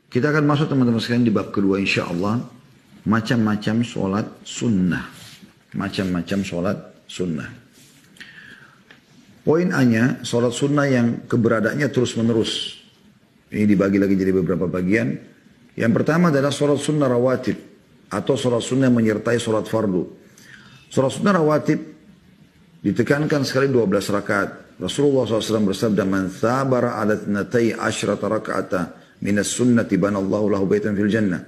Kita akan masuk teman-teman sekalian di bab kedua insya Allah. Macam-macam sholat sunnah. Macam-macam sholat sunnah. Poin A-nya, sholat sunnah yang keberadaannya terus menerus. Ini dibagi lagi jadi beberapa bagian. Yang pertama adalah sholat sunnah rawatib. Atau sholat sunnah yang menyertai sholat fardu. Sholat sunnah rawatib ditekankan sekali 12 rakaat. Rasulullah SAW bersabda, "Man thabara ala tnatai asyrata raka'ata minas sunnati banallahu lahu baitan fil jannah.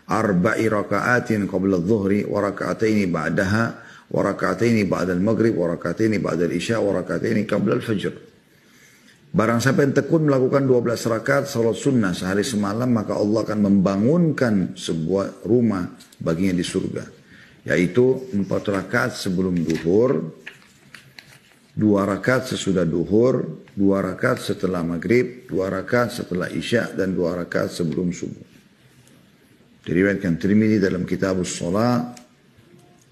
Arba'i raka'atin qabla adh-dhuhri wa raka'ataini ba'daha wa raka'ataini ba'da al-maghrib wa raka'ataini ba'da al-isya wa raka'ataini qabla al-fajr." Barang siapa yang tekun melakukan 12 rakaat salat sunnah sehari semalam, maka Allah akan membangunkan sebuah rumah baginya di surga, yaitu 4 rakaat sebelum duhur, 2 rakaat sesudah duhur, 2 rakaat setelah maghrib, 2 rakaat setelah isya, dan 2 rakaat sebelum subuh. Diriwayatkan Tirmidzi dalam Kitabus Shalah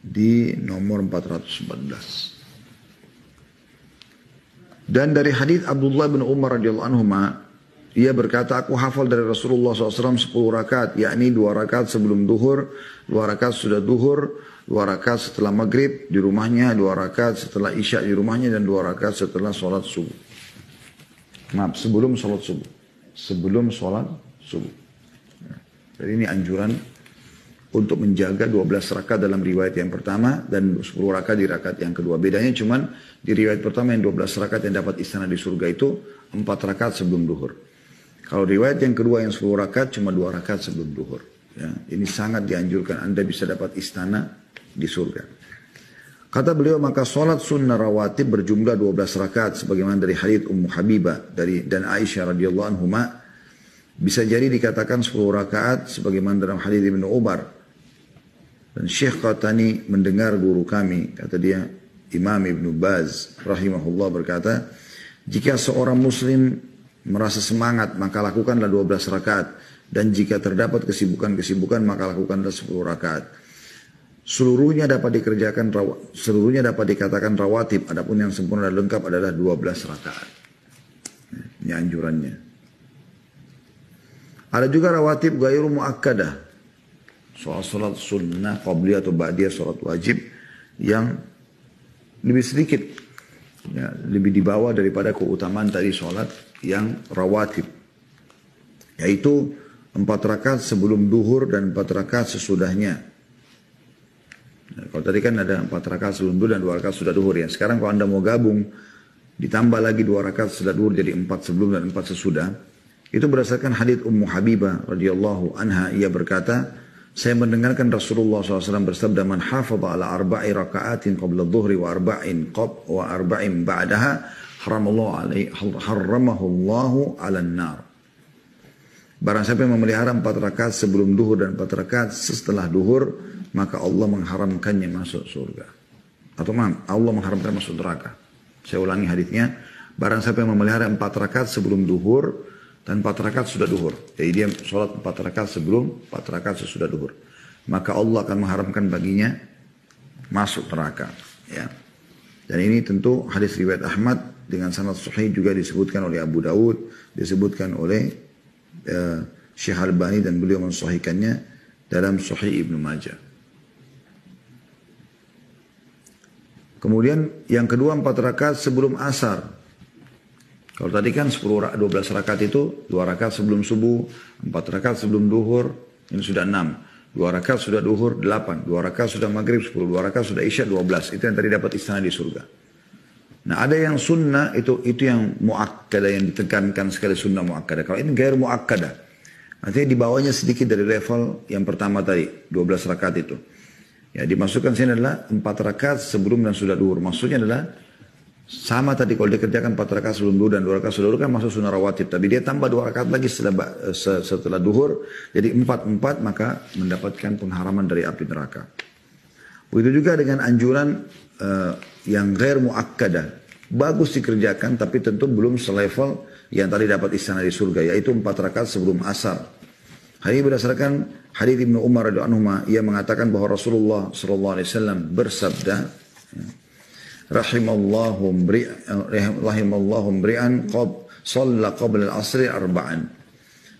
di nomor 414. Dan dari hadis Abdullah bin Umar radhiyallahu anhuma, ia berkata, aku hafal dari Rasulullah SAW 10 rakaat, yakni 2 rakaat sebelum duhur, 2 rakaat sudah duhur, 2 rakaat setelah maghrib di rumahnya, 2 rakaat setelah isya di rumahnya, dan 2 rakaat setelah sholat subuh. Maaf, sebelum sholat subuh. Sebelum sholat subuh. Jadi ini anjuran untuk menjaga 12 rakaat dalam riwayat yang pertama dan 10 rakaat di rakaat yang kedua. Bedanya cuman di riwayat pertama yang 12 rakaat yang dapat istana di surga itu 4 rakaat sebelum duhur. Kalau riwayat yang kedua yang 10 rakaat cuma 2 rakaat sebelum duhur. Ya, ini sangat dianjurkan Anda bisa dapat istana di surga. Kata beliau, maka sholat sunnah rawatib berjumlah 12 rakaat sebagaimana dari hadits Ummu Habibah dan Aisyah radhiyallahu anhuma. Bisa jadi dikatakan 10 rakaat sebagaimana dalam hadits Ibnu Umar. Dan Syekh Qatani mendengar guru kami, kata dia, Imam Ibnu Baz rahimahullah berkata, jika seorang muslim merasa semangat maka lakukanlah 12 rakaat, dan jika terdapat kesibukan-kesibukan maka lakukanlah 10 rakaat. Seluruhnya dapat dikatakan rawatib, adapun yang sempurna dan lengkap adalah 12 rakaat. Ini anjurannya. Ada juga rawatib ghairu muakkadah. Sholat sunnah, qabliyah atau ba'diyah, sholat wajib yang lebih sedikit, ya, lebih di bawah daripada keutamaan tadi sholat yang rawatib. Yaitu 4 rakaat sebelum duhur dan 4 rakaat sesudahnya. Nah, kalau tadi kan ada 4 rakaat sebelum duhur dan 2 rakaat sudah duhur ya. Sekarang kalau Anda mau gabung, ditambah lagi 2 rakaat setelah duhur jadi 4 sebelum dan 4 sesudah. Itu berdasarkan hadits Ummu Habibah radhiyallahu anha, ia berkata, saya mendengarkan Rasulullah SAW bersabda, man hafadha ala 4 raka'atin qabla dhuhri wa arba'in ba'daha harramahullahu ala nar. Barang siapa yang memelihara 4 rakaat sebelum duhur dan 4 rakaat setelah duhur, maka Allah mengharamkannya masuk surga. Atau maaf, Allah mengharamkan masuk neraka. Saya ulangi hadisnya, barang siapa yang memelihara 4 rakaat sebelum duhur dan 4 rakaat sudah duhur. Jadi dia sholat 4 rakaat sebelum, 4 rakaat sesudah duhur. Maka Allah akan mengharamkan baginya masuk neraka. Ya. Dan ini tentu hadis riwayat Ahmad dengan sanad sahih, juga disebutkan oleh Abu Daud, disebutkan oleh Syekh Albani, dan beliau mensahihkannya dalam Sahih Ibnu Majah. Kemudian yang kedua 4 rakaat sebelum asar. Kalau tadi kan 12 rakaat itu 2 rakaat sebelum subuh, 4 rakaat sebelum duhur, ini sudah 6. 2 rakaat sudah duhur, 8. 2 rakaat sudah maghrib, 10. 2 rakaat sudah isya, 12. Itu yang tadi dapat istana di surga. Nah, ada yang sunnah, itu yang muakkadah, yang ditekankan sekali sunnah muakkadah. Kalau ini gair muakkadah, artinya di bawahnya sedikit dari level yang pertama tadi, 12 rakaat itu. Ya, dimasukkan sini adalah 4 rakaat sebelum dan sudah duhur. Maksudnya adalah sama tadi, kalau dikerjakan 4 rakaat sebelum duhur dan 2 rakaat sudah duhur kan masuk sunnah rawatib. Tapi dia tambah 2 rakaat lagi setelah duhur. Jadi 4 maka mendapatkan pengharaman dari api neraka. Begitu juga dengan anjuran yang ghair muakkadah. Bagus dikerjakan tapi tentu belum selevel yang tadi dapat istana di surga. Yaitu 4 rakaat sebelum asar. Hal ini berdasarkan hadits Ibnu Umar radhiyallahu anhu, ia mengatakan bahwa Rasulullah SAW bersabda, rahimallahu mri'an qad shalla qabla al-asri arba'an.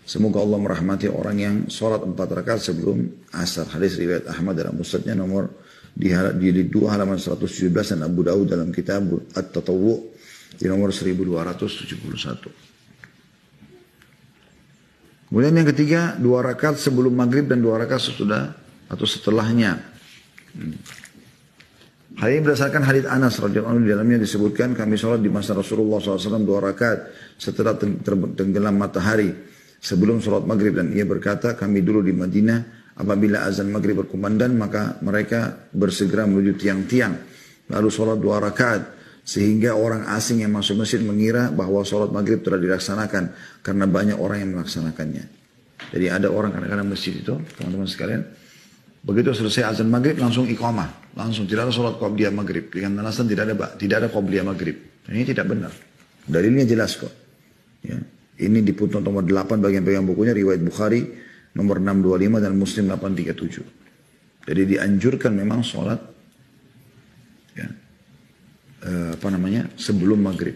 Semoga Allah merahmati orang yang sholat 4 rakaat sebelum asar. Hadis riwayat Ahmad dalam musnadnya nomor di 2 halaman 117 dan Abu Daud dalam kitab At-Tatawwu di nomor 1271. Kemudian yang ketiga, 2 rakaat sebelum maghrib dan 2 rakaat sesudah atau setelahnya. Hal ini berdasarkan hadits Anas radhiyallahu anhu, di dalamnya disebutkan kami sholat di masa Rasulullah SAW 2 rakaat setelah tenggelam matahari sebelum sholat maghrib, dan ia berkata kami dulu di Madinah apabila azan maghrib berkumandang maka mereka bersegera menuju tiang-tiang lalu sholat 2 rakaat sehingga orang asing yang masuk masjid mengira bahwa sholat maghrib telah dilaksanakan karena banyak orang yang melaksanakannya. Jadi ada orang kadang-kadang masjid itu, teman-teman sekalian, begitu selesai azan maghrib langsung iqamah, langsung tidak ada sholat qabliyah maghrib dengan alasan tidak ada qabliyah maghrib. Ini tidak benar. Dalilnya jelas kok. Ya. Ini di footnote nomor 8 bagian bukunya riwayat Bukhari nomor 625 dan Muslim 837. Jadi dianjurkan memang sholat ya, sebelum maghrib.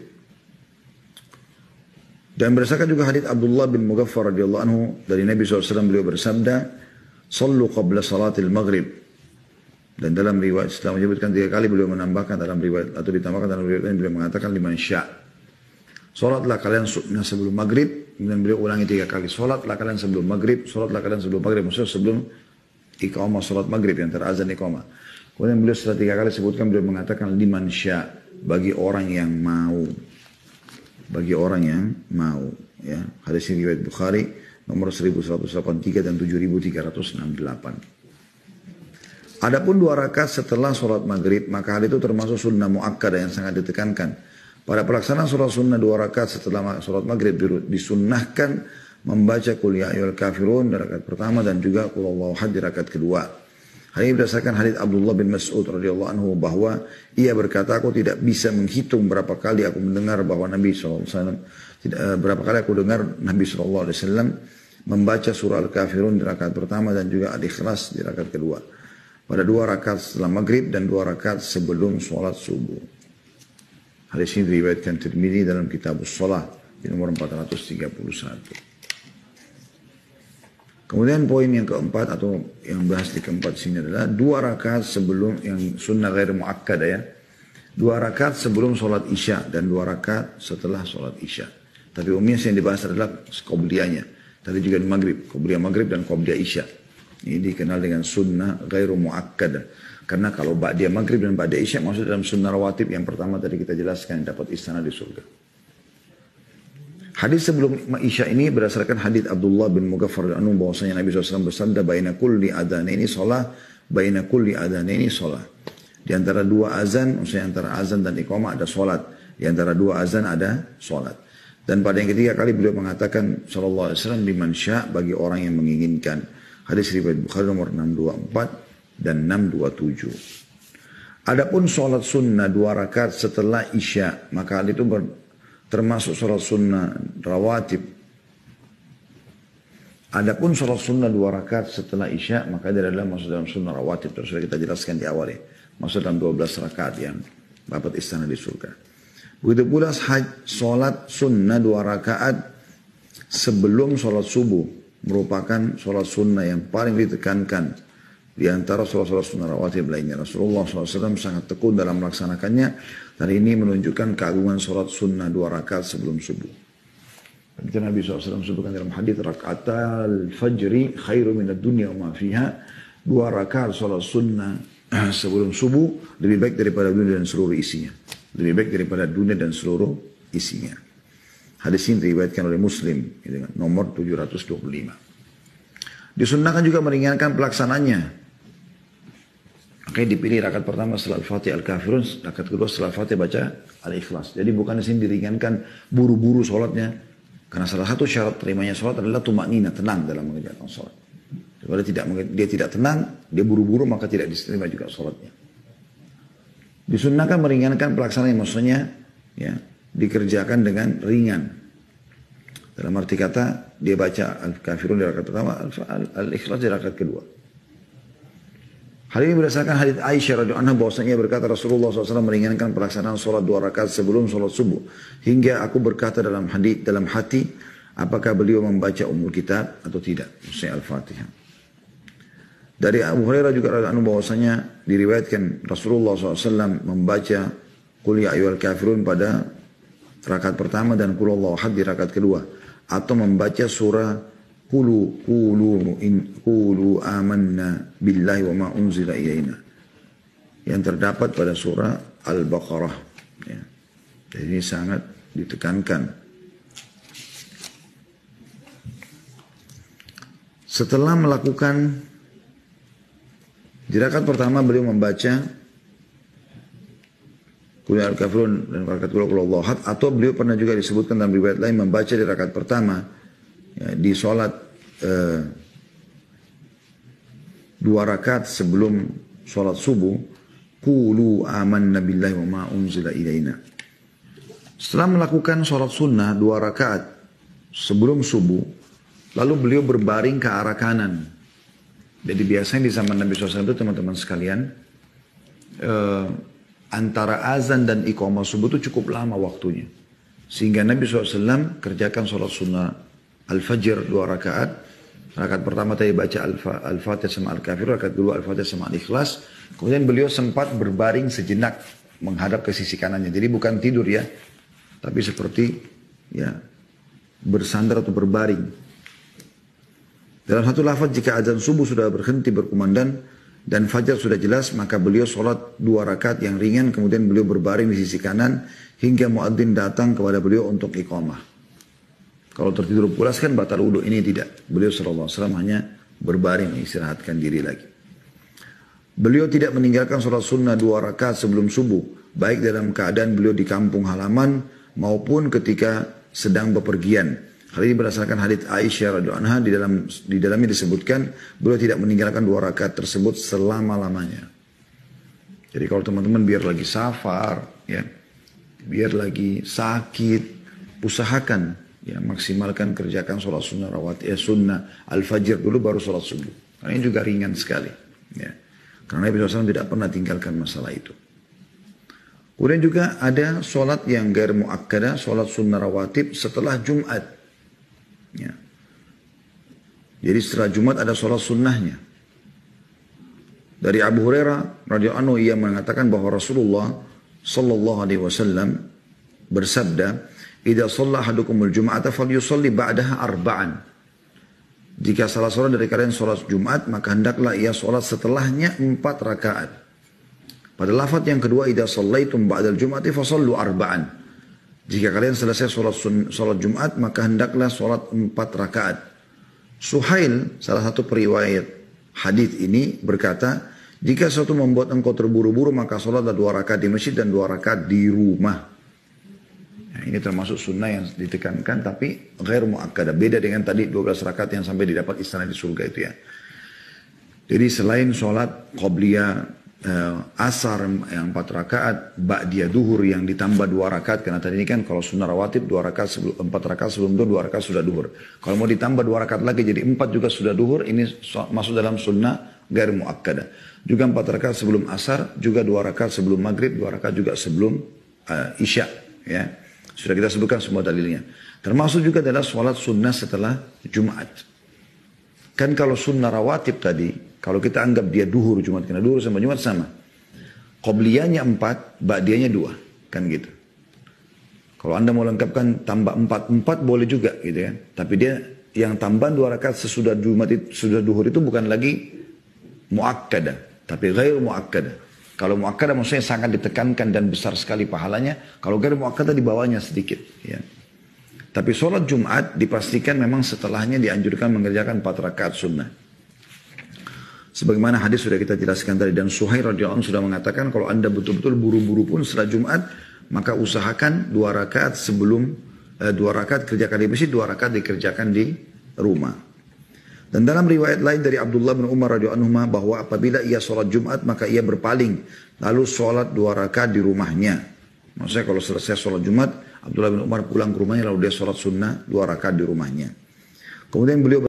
Dan berdasarkan juga hadits Abdullah bin Mughaffar radhiyallahu anhu dari Nabi SAW, beliau bersabda, "Sallu qabla salatil maghrib." Dan dalam riwayat setelah menyebutkan 3 kali beliau menambahkan dalam riwayat atau ditambahkan dalam riwayat lain beliau mengatakan liman sya'. Sholatlah kalian sebelum maghrib. Kemudian beliau ulangi 3 kali. Sholatlah kalian sebelum maghrib. Sholatlah kalian sebelum maghrib. Maksudnya sebelum iqamah sholat maghrib yang terazan iqamah. Kemudian beliau setelah 3 kali sebutkan beliau mengatakan liman sya', bagi orang yang mau. Bagi orang yang mau. Ya. Hadis ini riwayat Bukhari nomor 1183 dan 7368. Adapun 2 rakaat setelah sholat maghrib maka hal itu termasuk sunnah muakkadah yang sangat ditekankan. Pada pelaksanaan sholat sunnah 2 rakaat setelah sholat maghrib disunnahkan membaca Qul ya ayyuhal kafirun di rakaat pertama dan juga Qul huwallahu ahad di rakaat kedua. Hal ini berdasarkan hadits Abdullah bin Mas'ud radhiyallahu anhu bahwa ia berkata, aku tidak bisa menghitung berapa kali aku mendengar bahwa Nabi SAW membaca surah Al-Kafirun di rakaat pertama dan juga Al-Ikhlas di rakaat kedua. Pada 2 rakaat setelah maghrib dan 2 rakaat sebelum sholat subuh. Hadis ini diriwayatkan Tirmidzi dalam kitab Shalah di nomor 431. Kemudian poin yang keempat atau yang bahas di keempat sini adalah 2 rakaat sebelum yang sunnah ghair muakkadah ya. 2 rakaat sebelum sholat isya dan 2 rakaat setelah sholat isya. Tapi umumnya yang dibahas adalah qobliyahnya. Tadi juga di maghrib, qobliyah maghrib dan qobliyah isya. Ini dikenal dengan sunnah ghair muakkadah. Karena kalau ba'diyah maghrib dan ba'diyah isya maksud dalam sunnah rawatib yang pertama tadi kita jelaskan yang dapat istana di surga. Hadis sebelum isya ini berdasarkan hadis Abdullah bin Mughaffar anhu bahwasanya Nabi SAW bersabda baina kulli adanaini shalah, baina kulli adanaini shalah. Di antara 2 azan, maksudnya antara azan dan iqamah ada salat. Di antara 2 azan ada salat. Dan pada yang ketiga kali beliau mengatakan sallallahu alaihi wasallam liman sya' bagi orang yang menginginkan. Hadis riwayat Bukhari nomor 624 dan 627. Adapun sholat sunnah 2 rakaat setelah isya, maka hal itu termasuk sholat sunnah rawatib. Adapun sholat sunnah 2 rakaat setelah isya, maka dia adalah masuk dalam sunnah rawatib. Terus sudah kita jelaskan di awal ya. Masuk dalam 12 rakaat yang dapat istana di surga. Begitu pula sholat sunnah 2 rakaat sebelum sholat subuh merupakan sholat sunnah yang paling ditekankan di antara sholat-sholat sunnah rawatib lainnya. Rasulullah SAW sangat tekun dalam melaksanakannya. Dan ini menunjukkan keagungan sholat sunnah 2 rakaat sebelum subuh. Dan Nabi SAW sebutkan dalam hadis rakaatal fajri khairu minad dunya wa ma fiha. 2 rakaat sholat sunnah sebelum subuh lebih baik daripada dunia dan seluruh isinya. Lebih baik daripada dunia dan seluruh isinya. Hadis ini diriwayatkan oleh Muslim nomor 725. Disunnahkan juga meringankan pelaksananya. Makanya dipilih rakaat pertama setelah Al-Fatihah Al-Kafirun, rakaat kedua setelah Al-Fatihah baca Al-Ikhlas. Jadi bukan di sini diringankan buru-buru sholatnya. Karena salah satu syarat terimanya sholat adalah tumaknina, tenang dalam mengerjakan sholat. Kalau dia tidak tenang, dia buru-buru maka tidak diterima juga sholatnya. Disunnahkan meringankan pelaksanaan maksudnya ya, dikerjakan dengan ringan. Dalam arti kata dia baca Al-Kafirun di rakaat pertama, Al-Ikhlas di rakaat kedua. Hal ini berdasarkan hadits Aisyah radhiyallahu anha bahwasanya berkata Rasulullah SAW meringankan pelaksanaan sholat 2 rakaat sebelum sholat subuh. Hingga aku berkata dalam hati, apakah beliau membaca Ummul Kitab atau tidak, maksudnya Al-Fatihah. Dari Abu Hurairah juga bahwasanya diriwayatkan Rasulullah SAW membaca Qul ya ayyuhal kafirun pada rakaat pertama dan Qul huwallahu ahad di rakaat kedua, atau membaca surah Qulu amanna billahi wa ma unzila ilaina yang terdapat pada surah Al-Baqarah. Ya. Jadi ini sangat ditekankan. Setelah melakukan di rakaat pertama beliau membaca Qul ya ayyuhal kafirun dan rakaat kedua Qul huwallahu ahad, atau beliau pernah juga disebutkan dalam riwayat lain membaca di rakaat pertama ya, di sholat 2 rakaat sebelum sholat subuh, Qulu amanna billahi wa ma unzila ilaina. Setelah melakukan sholat sunnah 2 rakaat sebelum subuh, lalu beliau berbaring ke arah kanan. Jadi biasanya di zaman Nabi SAW itu teman-teman sekalian, antara azan dan iqamah subuh itu cukup lama waktunya. Sehingga Nabi SAW kerjakan sholat sunnah Al-Fajr 2 rakaat. Rakaat pertama tadi baca Al-Fatihah sama Al-Kafirun, rakaat kedua Al-Fatihah sama Al-Ikhlas. Kemudian beliau sempat berbaring sejenak menghadap ke sisi kanannya. Jadi bukan tidur ya, tapi seperti ya bersandar atau berbaring. Dalam satu lafaz, jika azan subuh sudah berhenti berkumandang dan fajar sudah jelas, maka beliau sholat 2 rakaat yang ringan, kemudian beliau berbaring di sisi kanan hingga muadzin datang kepada beliau untuk iqamah. Kalau tertidur pulas kan batal wudu, ini tidak. Beliau SAW hanya berbaring istirahatkan diri lagi. Beliau tidak meninggalkan sholat sunnah 2 rakaat sebelum subuh, baik dalam keadaan beliau di kampung halaman maupun ketika sedang bepergian. Hal ini berdasarkan hadits Aisyah radhiyallahu anha, di dalamnya disebutkan beliau tidak meninggalkan 2 rakaat tersebut selama-lamanya. Jadi kalau teman-teman biar lagi safar, ya, biar lagi sakit, usahakan ya maksimalkan kerjakan sholat sunnah sunnah Al-Fajr dulu baru sholat subuh. Karena ini juga ringan sekali. Ya. Karena Nabi SAW tidak pernah tinggalkan masalah itu. Kemudian juga ada sholat yang gair muakkadah, sholat sunnah rawatib setelah Jumat. Ya. Jadi setelah Jumat ada sholat sunnahnya. Dari Abu Hurairah radhiyallahu anhu, ia mengatakan bahwa Rasulullah sallallahu alaihi wasallam bersabda, "Idza shalla ahadukumul jum'ata falyusalli ba'daha arba'an." Jika salah seorang dari kalian sholat Jumat, maka hendaklah ia sholat setelahnya 4 rakaat. Pada lafaz yang kedua, "Idza shallaitum ba'dal jum'ati fasallu arba'an." Jika kalian selesai sholat Jumat, maka hendaklah sholat 4 rakaat. Suhail, salah satu periwayat hadis ini berkata, jika sesuatu membuat engkau terburu-buru, maka sholatlah 2 rakaat di masjid dan 2 rakaat di rumah. Nah, ini termasuk sunnah yang ditekankan, tapi ghair mu'akkadah. Beda dengan tadi 12 rakaat yang sampai didapat istana di surga itu ya. Jadi selain sholat qabliyah, asar yang 4 rakaat, ba'diyah duhur yang ditambah 2 rakaat, karena tadi ini kan kalau sunnah rawatib 2 rakaat sebelum 4 rakaat sebelum duhur, 2 rakaat sudah duhur. Kalau mau ditambah 2 rakaat lagi jadi 4 juga sudah duhur, ini masuk dalam sunnah ghair muakkadah. Juga 4 rakaat sebelum asar, juga 2 rakaat sebelum maghrib, 2 rakaat juga sebelum isya. Ya, sudah kita sebutkan semua dalilnya. Termasuk juga adalah sholat sunnah setelah Jumat. Kan kalau sunnah rawatib tadi, kalau kita anggap dia duhur Jumat, karena duhur sama Jumat sama. Qobliyahnya 4, ba'diyahnya 2. Kan gitu. Kalau Anda mau lengkapkan tambah 4 boleh juga gitu ya. Tapi dia yang tambahan 2 rakaat sesudah Jumat itu, sudah duhur itu bukan lagi muakkadah, tapi ghair muakkadah. Kalau muakkadah maksudnya sangat ditekankan dan besar sekali pahalanya. Kalau ghair muakkadah di bawahnya sedikit. Ya. Tapi sholat Jumat dipastikan memang setelahnya dianjurkan mengerjakan 4 rakaat sunnah. Sebagaimana hadis sudah kita jelaskan tadi, dan Suhail radhiyallahu anhu sudah mengatakan kalau Anda betul-betul buru-buru pun setelah Jumat, maka usahakan 2 rakaat sebelum 2 rakaat kerjakan di masjid, 2 rakaat dikerjakan di rumah. Dan dalam riwayat lain dari Abdullah bin Umar radhiyallahu anhu bahwa apabila ia sholat Jumat maka ia berpaling lalu sholat 2 rakaat di rumahnya. Maksudnya kalau selesai sholat Jumat, Abdullah bin Umar pulang ke rumahnya lalu dia sholat sunnah 2 rakaat di rumahnya. Kemudian beliau